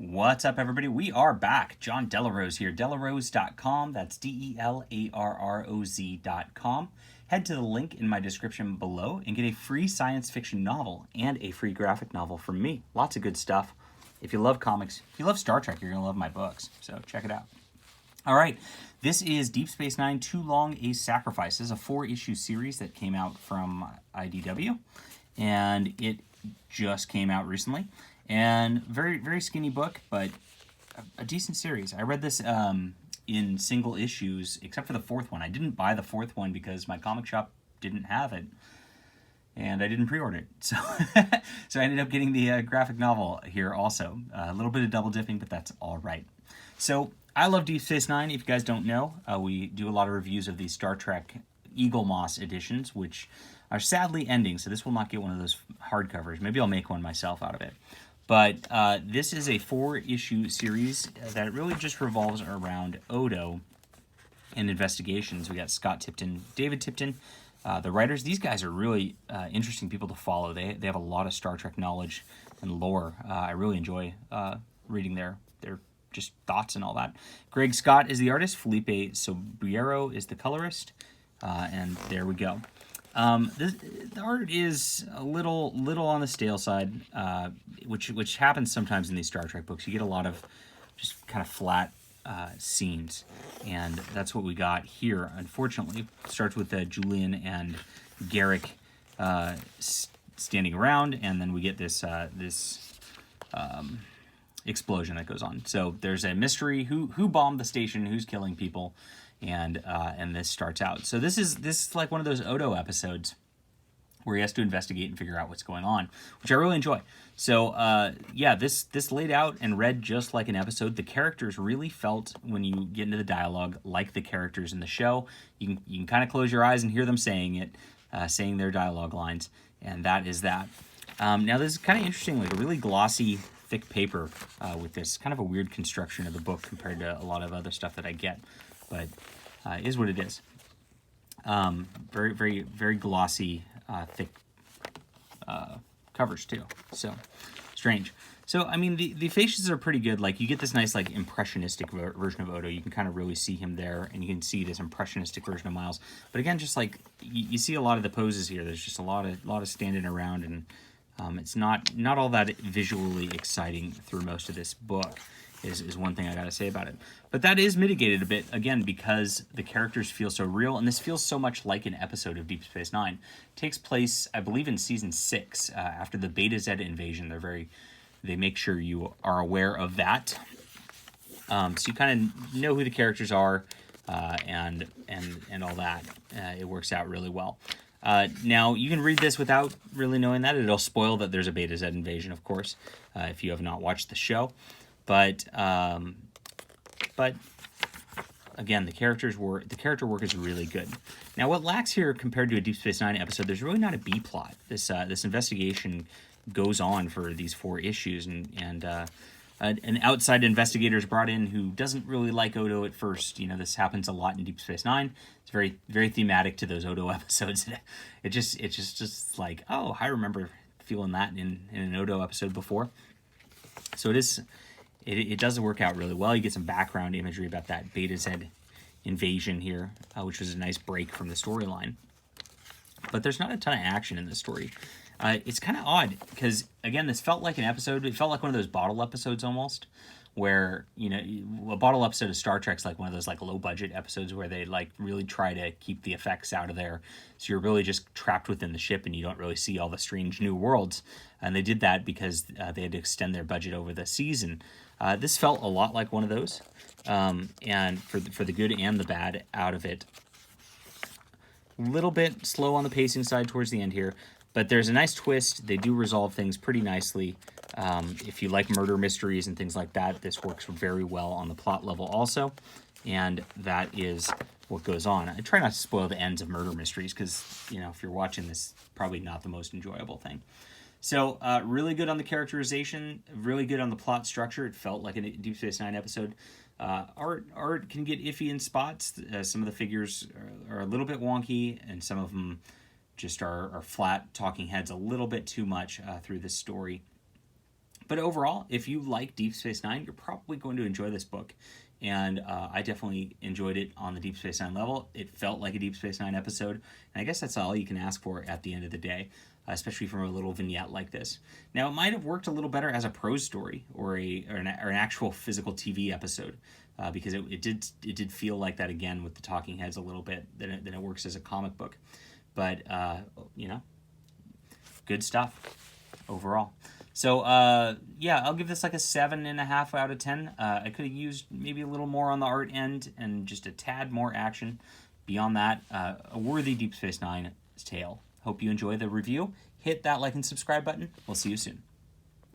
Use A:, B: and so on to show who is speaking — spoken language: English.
A: What's up, everybody? We are back. John Delarose here. Delarose.com. That's DELARROZ.com. Head to the link in my description below and get a free science fiction novel and a free graphic novel from me. Lots of good stuff. If you love comics, if you love Star Trek, you're going to love my books. So check it out. All right. This is Deep Space Nine, Too Long a Sacrifice. This is a 4-issue series that came out from IDW, and it just came out recently. And very, very skinny book, but a decent series. I read this in single issues, except for the fourth one. I didn't buy the fourth one because my comic shop didn't have it, and I didn't pre-order it. So, so I ended up getting the graphic novel here also. A little bit of double dipping, but that's all right. So I love Deep Space Nine. If you guys don't know, we do a lot of reviews of these Star Trek Eaglemoss editions, which are sadly ending, so this will not get one of those hardcovers. Maybe I'll make one myself out of it. But this is a 4-issue series that really just revolves around Odo and investigations. We got Scott Tipton, David Tipton, the writers. These guys are really interesting people to follow. They have a lot of Star Trek knowledge and lore. I really enjoy reading their just thoughts and all that. Greg Scott is the artist. Felipe Sobriero is the colorist. And there we go. The art is a little on the stale side, which happens sometimes in these Star Trek books. You get a lot of just kind of flat scenes, and that's what we got here. Unfortunately, it starts with Julian and Garrick standing around, and then we get this explosion that goes on. So there's a mystery: who bombed the station, who's killing people. And this starts out. So this is like one of those Odo episodes where he has to investigate and figure out what's going on, which I really enjoy. So yeah, this laid out and read just like an episode. The characters really felt, when you get into the dialogue, like the characters in the show. You can kind of close your eyes and hear them saying it, saying their dialogue lines, and that is that. Now this is kind of interesting, like a really glossy, thick paper with this kind of a weird construction of the book compared to a lot of other stuff that I get. But is what it is. Very, very, very glossy, thick covers too. So strange. So I mean, the faces are pretty good. Like you get this nice, like impressionistic version of Odo. You can kind of really see him there, and you can see this impressionistic version of Miles. But again, just like you see a lot of the poses here. There's just a lot of standing around, and it's not all that visually exciting through most of this book. Is one thing I gotta say about it. But that is mitigated a bit, again, because the characters feel so real, and this feels so much like an episode of Deep Space Nine. It takes place, I believe, in season 6, after the Beta Z invasion. They make sure you are aware of that. So you kind of know who the characters are, and all that. It works out really well. Now, you can read this without really knowing that. It'll spoil that there's a Beta Z invasion, of course, if you have not watched the show. But again, the character work is really good. Now, what lacks here compared to a Deep Space Nine episode, there's really not a B plot. This investigation goes on for these 4 issues, and an outside investigator is brought in who doesn't really like Odo at first. You know, this happens a lot in Deep Space Nine. It's very, very thematic to those Odo episodes. It's just like, oh, I remember feeling that in an Odo episode before. So it does work out really well. You get some background imagery about that Beta Z invasion here, which was a nice break from the storyline. But there's not a ton of action in this story. It's kind of odd because, again, this felt like an episode. It felt like one of those bottle episodes almost, where, you know, a bottle episode of Star Trek's like one of those like low budget episodes where they like really try to keep the effects out of there. So you're really just trapped within the ship and you don't really see all the strange new worlds. And they did that because they had to extend their budget over the season. This felt a lot like one of those, and for the good and the bad out of it. A little bit slow on the pacing side towards the end here, but there's a nice twist. They do resolve things pretty nicely. If you like murder mysteries and things like that, this works very well on the plot level also, and that is what goes on. I try not to spoil the ends of murder mysteries because, you know, if you're watching this, probably not the most enjoyable thing. So, really good on the characterization, really good on the plot structure. It felt like a Deep Space Nine episode. Art can get iffy in spots. Some of the figures are a little bit wonky, and some of them just are flat talking heads a little bit too much through this story. But overall, if you like Deep Space Nine, you're probably going to enjoy this book. And I definitely enjoyed it on the Deep Space Nine level. It felt like a Deep Space Nine episode. And I guess that's all you can ask for at the end of the day, especially from a little vignette like this. Now, it might have worked a little better as a prose story or an actual physical TV episode, because it did feel like that again with the talking heads a little bit than it works as a comic book. But, good stuff overall. So, yeah, I'll give this like a 7.5 out of 10. I could have used maybe a little more on the art end and just a tad more action. Beyond that, a worthy Deep Space Nine tale. Hope you enjoy the review. Hit that like and subscribe button. We'll see you soon.